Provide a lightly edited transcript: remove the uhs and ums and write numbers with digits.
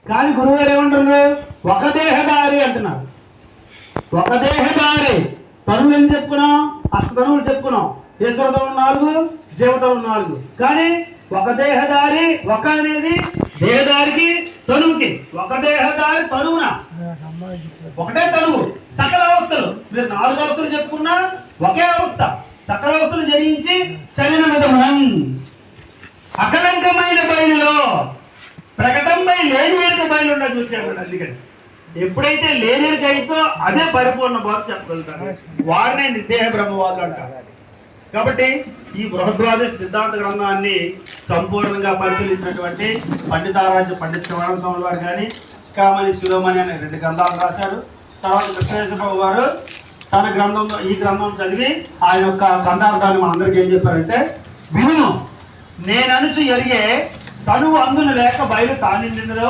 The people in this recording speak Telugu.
కానీ గురువుగారు ఏమంటున్నారు? ఒక దేహదారి అంటున్నారు. ఒక దేహదారి. తనువులు ఏం చెప్పుకున్నాం? అష్టతనువులు చెప్పుకున్నాం. ఈశ్వరతనువు 4, జీవతనువు 4. కానీ ఒక దేహదారి, ఒక అనేది దేహదారికి తనువుకి. ఒక దేహదారి తనువున ఒకటే తనువు. సకల అవస్థలు మీరు 4 అవస్థలు చెప్పుకున్నా ఒకే అవస్థ. సకల అవస్థలు జరించి చలన విధమనం అకలంకమైన బయలులో ప్రకటంపై లేనివేరుక బయలు ఉండదు చూసాడు. అందుకని ఎప్పుడైతే లేనివేరుక అయితే అదే పరిపూర్ణ బోధ చెప్పగలుగుతారు. వారినే నిర్దేహ బ్రహ్మవాదులు అంటారు. కాబట్టి ఈ బృహద్వాదశ సిద్ధాంత గ్రంథాన్ని సంపూర్ణంగా పరిశీలించినటువంటి పండితారాజ్య పండిత శివరామ స్వామి వారు కానీ, శిఖామణి శిరోమణి అనే 2 గ్రంథాలు రాశారు. తర్వాత కృష్ణేశ్వరరావు గారు తన గ్రంథంలో ఈ గ్రంథం చదివి ఆయన యొక్క గ్రంథార్థాన్ని మనందరికీ ఏం చెప్పారంటే, విను నేననుచు ఎరిగే తనువు అందును లేక బయలు తానిండినదో